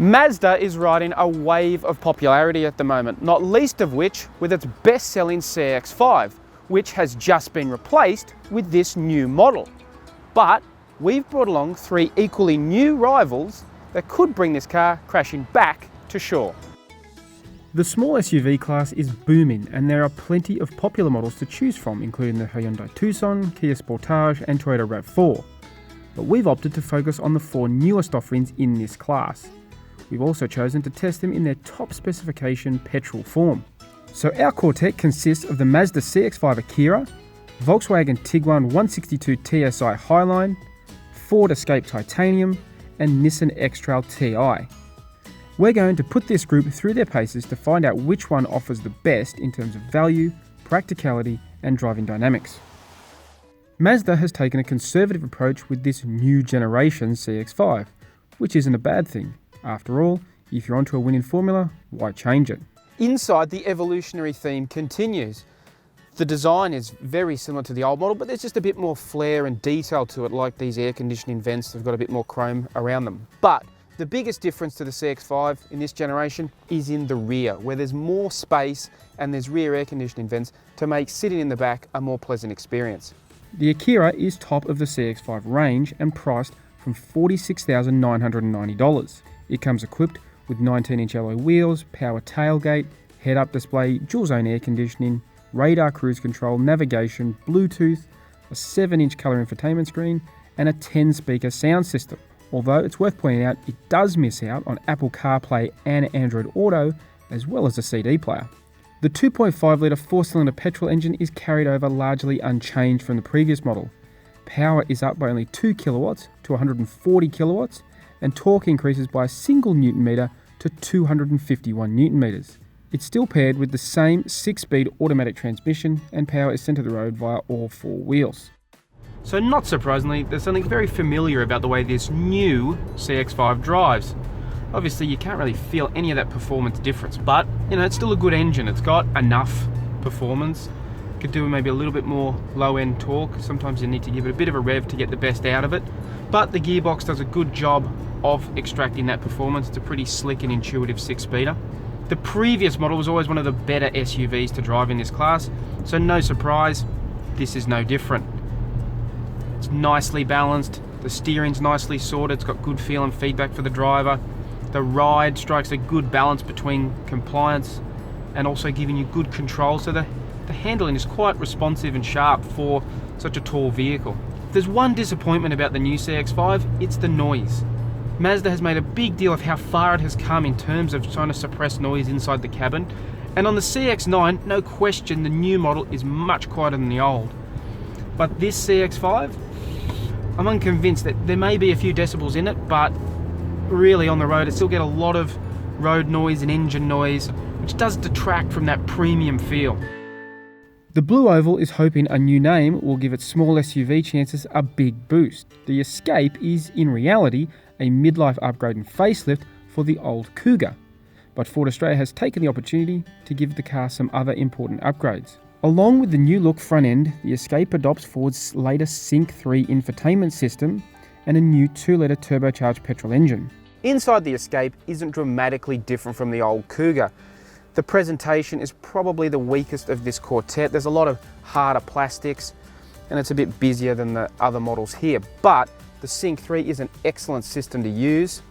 Mazda is riding a wave of popularity at the moment, not least of which with its best-selling CX-5, which has just been replaced with this new model. But we've brought along three equally new rivals that could bring this car crashing back to shore. The small SUV class is booming, and there are plenty of popular models to choose from, including the Hyundai Tucson, Kia Sportage and Toyota RAV4. But we've opted to focus on the four newest offerings in this class. We've also chosen to test them in their top specification petrol form. So our quartet consists of the Mazda CX-5 Akira, Volkswagen Tiguan 162 TSI Highline, Ford Escape Titanium and Nissan X-Trail TI. We're going to put this group through their paces to find out which one offers the best in terms of value, practicality and driving dynamics. Mazda has taken a conservative approach with this new generation CX-5, which isn't a bad thing. After all, if you're onto a winning formula, why change it? Inside, the evolutionary theme continues. The design is very similar to the old model, but there's just a bit more flair and detail to it, like these air conditioning vents have got a bit more chrome around them. But the biggest difference to the CX-5 in this generation is in the rear, where there's more space and there's rear air conditioning vents to make sitting in the back a more pleasant experience. The Akira is top of the CX-5 range and priced from $46,990. It comes equipped with 19-inch alloy wheels, power tailgate, head-up display, dual-zone air conditioning, radar cruise control, navigation, Bluetooth, a 7-inch colour infotainment screen and a 10-speaker sound system. Although it's worth pointing out, it does miss out on Apple CarPlay and Android Auto, as well as a CD player. The 2.5-litre 4-cylinder petrol engine is carried over largely unchanged from the previous model. Power is up by only 2 kilowatts to 140 kilowatts, and torque increases by a single Newton metre to 251 Newton metres. It's still paired with the same 6-speed automatic transmission, and power is sent to the road via all four wheels. So not surprisingly, there's something very familiar about the way this new CX-5 drives. Obviously you can't really feel any of that performance difference, but it's still a good engine. It's got enough performance. Could do maybe a little bit more low-end torque. Sometimes you need to give it a bit of a rev to get the best out of it, but the gearbox does a good job of extracting that performance. It's a pretty slick and intuitive 6-speeder. The previous model was always one of the better SUVs to drive in this class, so no surprise, this is no different. It's nicely balanced, the steering's nicely sorted, it's got good feel and feedback for the driver. The ride strikes a good balance between compliance and also giving you good control, so the handling is quite responsive and sharp for such a tall vehicle. If there's one disappointment about the new CX-5, it's the noise. Mazda has made a big deal of how far it has come in terms of trying to suppress noise inside the cabin, and on the CX-9, no question the new model is much quieter than the old. But this CX-5, I'm unconvinced. That there may be a few decibels in it, but really on the road, it still get a lot of road noise and engine noise, which does detract from that premium feel. The Blue Oval is hoping a new name will give its small SUV chances a big boost. The Escape is, in reality, a midlife upgrade and facelift for the old Cougar. But Ford Australia has taken the opportunity to give the car some other important upgrades. Along with the new look front end, the Escape adopts Ford's latest Sync 3 infotainment system and a new 2-litre turbocharged petrol engine. Inside the Escape isn't dramatically different from the old Cougar. The presentation is probably the weakest of this quartet. There's a lot of harder plastics and it's a bit busier than the other models here, but the Sync 3 is an excellent system to use.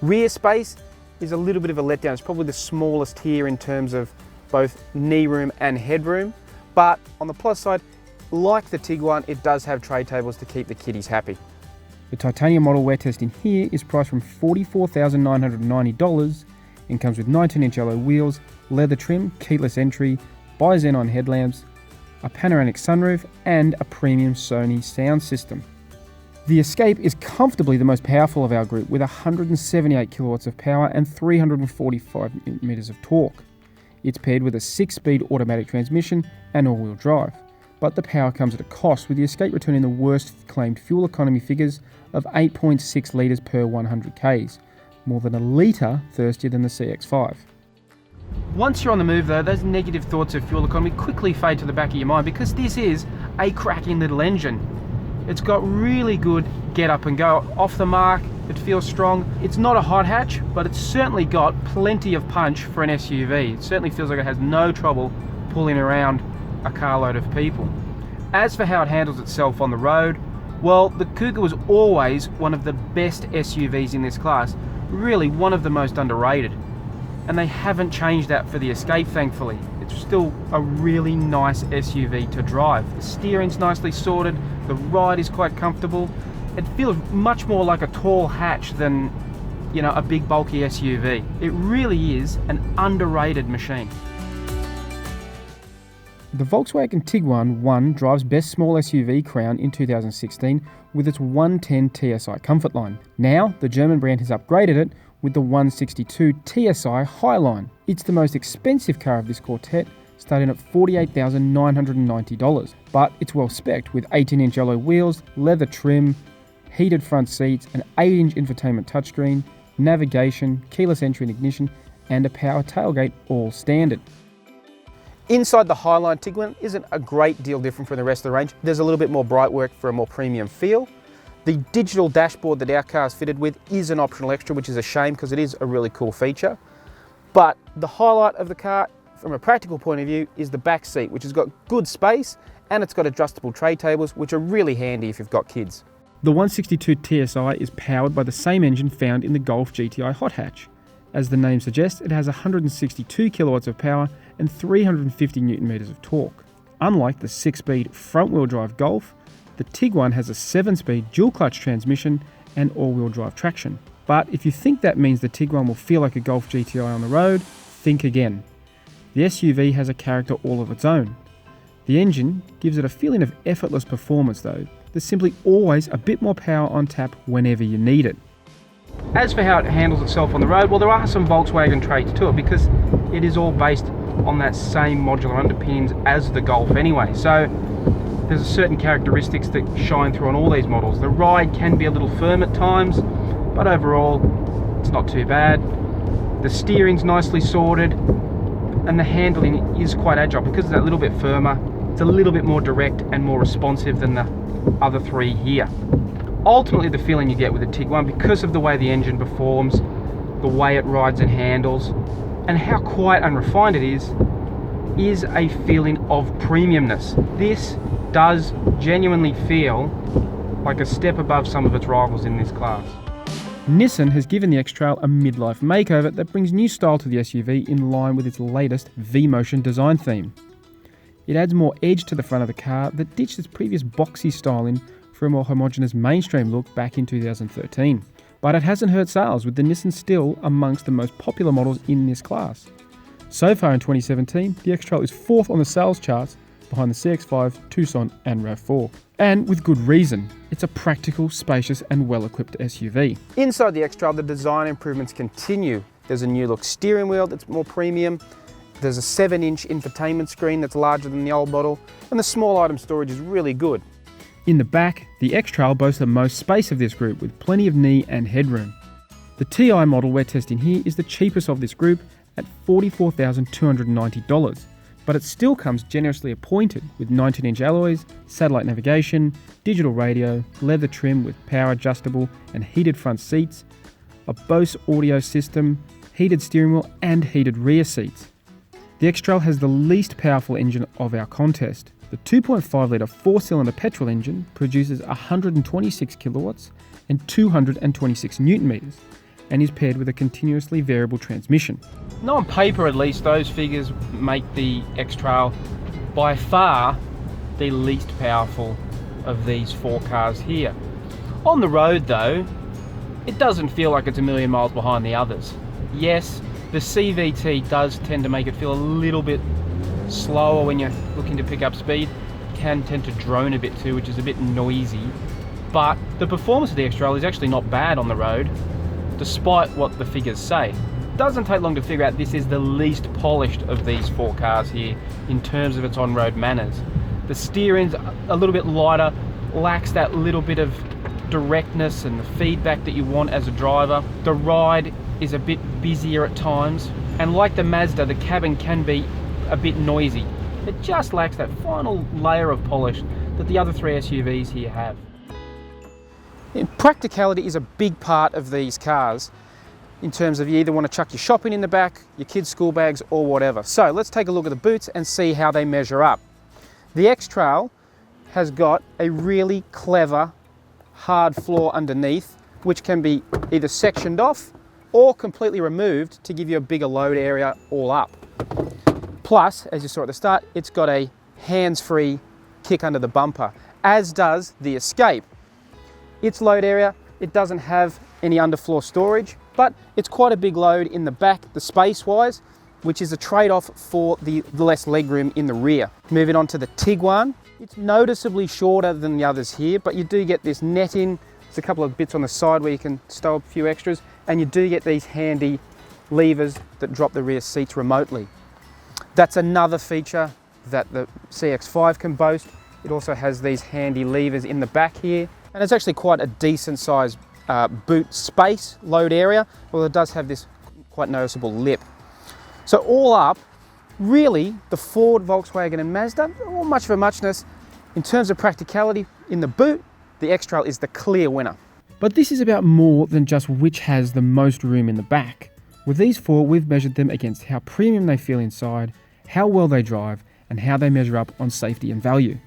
Rear space is a little bit of a letdown. It's probably the smallest here in terms of both knee room and headroom, but on the plus side, like the Tiguan, it does have tray tables to keep the kiddies happy. The titanium model we're testing here is priced from $44,990 and comes with 19-inch alloy wheels, leather trim, keyless entry, bi-xenon headlamps, a panoramic sunroof and a premium Sony sound system. The Escape is comfortably the most powerful of our group with 178 kilowatts of power and 345 Nm of torque. It's paired with a 6-speed automatic transmission and all-wheel drive. But the power comes at a cost, with the Escape returning the worst claimed fuel economy figures of 8.6 litres per 100 Ks, more than a litre thirstier than the CX-5. Once you're on the move though, those negative thoughts of fuel economy quickly fade to the back of your mind because this is a cracking little engine. It's got really good get up and go. Off the mark, It feels strong. It's not a hot hatch, but it's certainly got plenty of punch for an SUV. It certainly feels like it has no trouble pulling around a carload of people. As for how it handles itself on the road, well, the Kuga was always one of the best SUVs in this class, really one of the most underrated. And they haven't changed that for the Escape, thankfully. It's still a really nice SUV to drive. The steering's nicely sorted, the ride is quite comfortable. It feels much more like a tall hatch than, you know, a big bulky SUV. It really is an underrated machine. The Volkswagen Tiguan won Drive's Best Small SUV crown in 2016 with its 110 TSI comfort line. Now, the German brand has upgraded it with the 162 TSI Highline. It's the most expensive car of this quartet, starting at $48,990, but it's well spec'd with 18-inch alloy wheels, leather trim, heated front seats, an 8-inch infotainment touchscreen, navigation, keyless entry and ignition, and a power tailgate, all standard. Inside the Highline Tiguan isn't a great deal different from the rest of the range. There's a little bit more bright work for a more premium feel. The digital dashboard that our car is fitted with is an optional extra, which is a shame because it is a really cool feature. But the highlight of the car, from a practical point of view, is the back seat, which has got good space and it's got adjustable tray tables, which are really handy if you've got kids. The 162 TSI is powered by the same engine found in the Golf GTI hot hatch. As the name suggests, it has 162 kilowatts of power and 350 newton meters of torque. Unlike the 6-speed front-wheel drive Golf, the Tiguan has a 7-speed dual-clutch transmission and all-wheel drive traction. But if you think that means the Tiguan will feel like a Golf GTI on the road, think again. The SUV has a character all of its own. The engine gives it a feeling of effortless performance though. There's simply always a bit more power on tap whenever you need it. As for how it handles itself on the road, well, there are some Volkswagen traits to it because it is all based on that same modular underpinnings as the Golf anyway. So there's certain characteristics that shine through on all these models. The ride can be a little firm at times, but overall it's not too bad. The steering's nicely sorted and the handling is quite agile because it's a little bit firmer. It's a little bit more direct and more responsive than the other three here. Ultimately, the feeling you get with the Tiguan, because of the way the engine performs, the way it rides and handles, and how quiet and refined it is a feeling of premiumness. This does genuinely feel like a step above some of its rivals in this class. Nissan has given the X-Trail a midlife makeover that brings new style to the SUV in line with its latest V-Motion design theme. It adds more edge to the front of the car that ditched its previous boxy styling for a more homogeneous mainstream look back in 2013. But it hasn't hurt sales, with the Nissan still amongst the most popular models in this class. So far in 2017, the X-Trail is 4th on the sales charts behind the CX-5, Tucson and RAV4. And with good reason. It's a practical, spacious and well-equipped SUV. Inside the X-Trail, the design improvements continue. There's a new look steering wheel that's more premium. There's a 7-inch infotainment screen that's larger than the old model, and the small item storage is really good. In the back, the X-Trail boasts the most space of this group with plenty of knee and headroom. The TI model we're testing here is the cheapest of this group at $44,290, but it still comes generously appointed with 19-inch alloys, satellite navigation, digital radio, leather trim with power adjustable and heated front seats, a Bose audio system, heated steering wheel and heated rear seats. The X-Trail has the least powerful engine of our contest. The 2.5-litre 4-cylinder petrol engine produces 126 kilowatts and 226 newton meters and is paired with a continuously variable transmission. Now on paper at least, those figures make the X-Trail by far the least powerful of these four cars here. On the road though, it doesn't feel like it's a million miles behind the others. Yes, the CVT does tend to make it feel a little bit slower when you're looking to pick up speed. It can tend to drone a bit too, which is a bit noisy. But the performance of the X-Trail is actually not bad on the road, despite what the figures say. It doesn't take long to figure out this is the least polished of these four cars here in terms of its on-road manners. The steering's a little bit lighter, lacks that little bit of directness and the feedback that you want as a driver. The ride is a bit busier at times, and like the Mazda, the cabin can be a bit noisy. It just lacks that final layer of polish that the other three SUVs here have. Practicality is a big part of these cars in terms of you either want to chuck your shopping in the back, your kids' school bags, or whatever. So let's take a look at the boots and see how they measure up. The X-Trail has got a really clever hard floor underneath, which can be either sectioned off or completely removed to give you a bigger load area all up. Plus, as you saw at the start, it's got a hands-free kick under the bumper, as does the Escape. Its load area, it doesn't have any underfloor storage, but it's quite a big load in the back, the space-wise, which is a trade-off for the less legroom in the rear. Moving on to the Tiguan, it's noticeably shorter than the others here, but you do get this netting. There's a couple of bits on the side where you can stow a few extras, and you do get these handy levers that drop the rear seats remotely. That's another feature that the CX-5 can boast. It also has these handy levers in the back here, and it's actually quite a decent size boot space load area, although it does have this quite noticeable lip. So all up, really the Ford, Volkswagen and Mazda, not much of a muchness. In terms of practicality in the boot, the X-Trail is the clear winner. But this is about more than just which has the most room in the back. With these four, we've measured them against how premium they feel inside, how well they drive, and how they measure up on safety and value.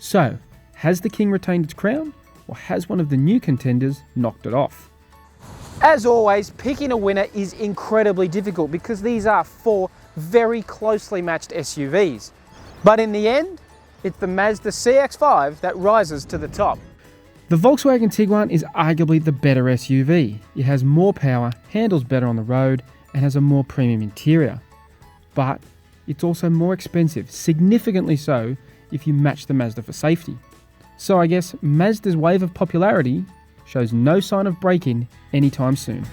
So, has the King retained its crown, or has one of the new contenders knocked it off? As always, picking a winner is incredibly difficult because these are four very closely matched SUVs. But in the end, it's the Mazda CX-5 that rises to the top. The Volkswagen Tiguan is arguably the better SUV. It has more power, handles better on the road, and has a more premium interior. But it's also more expensive, significantly so if you match the Mazda for safety. So I guess Mazda's wave of popularity shows no sign of breaking anytime soon.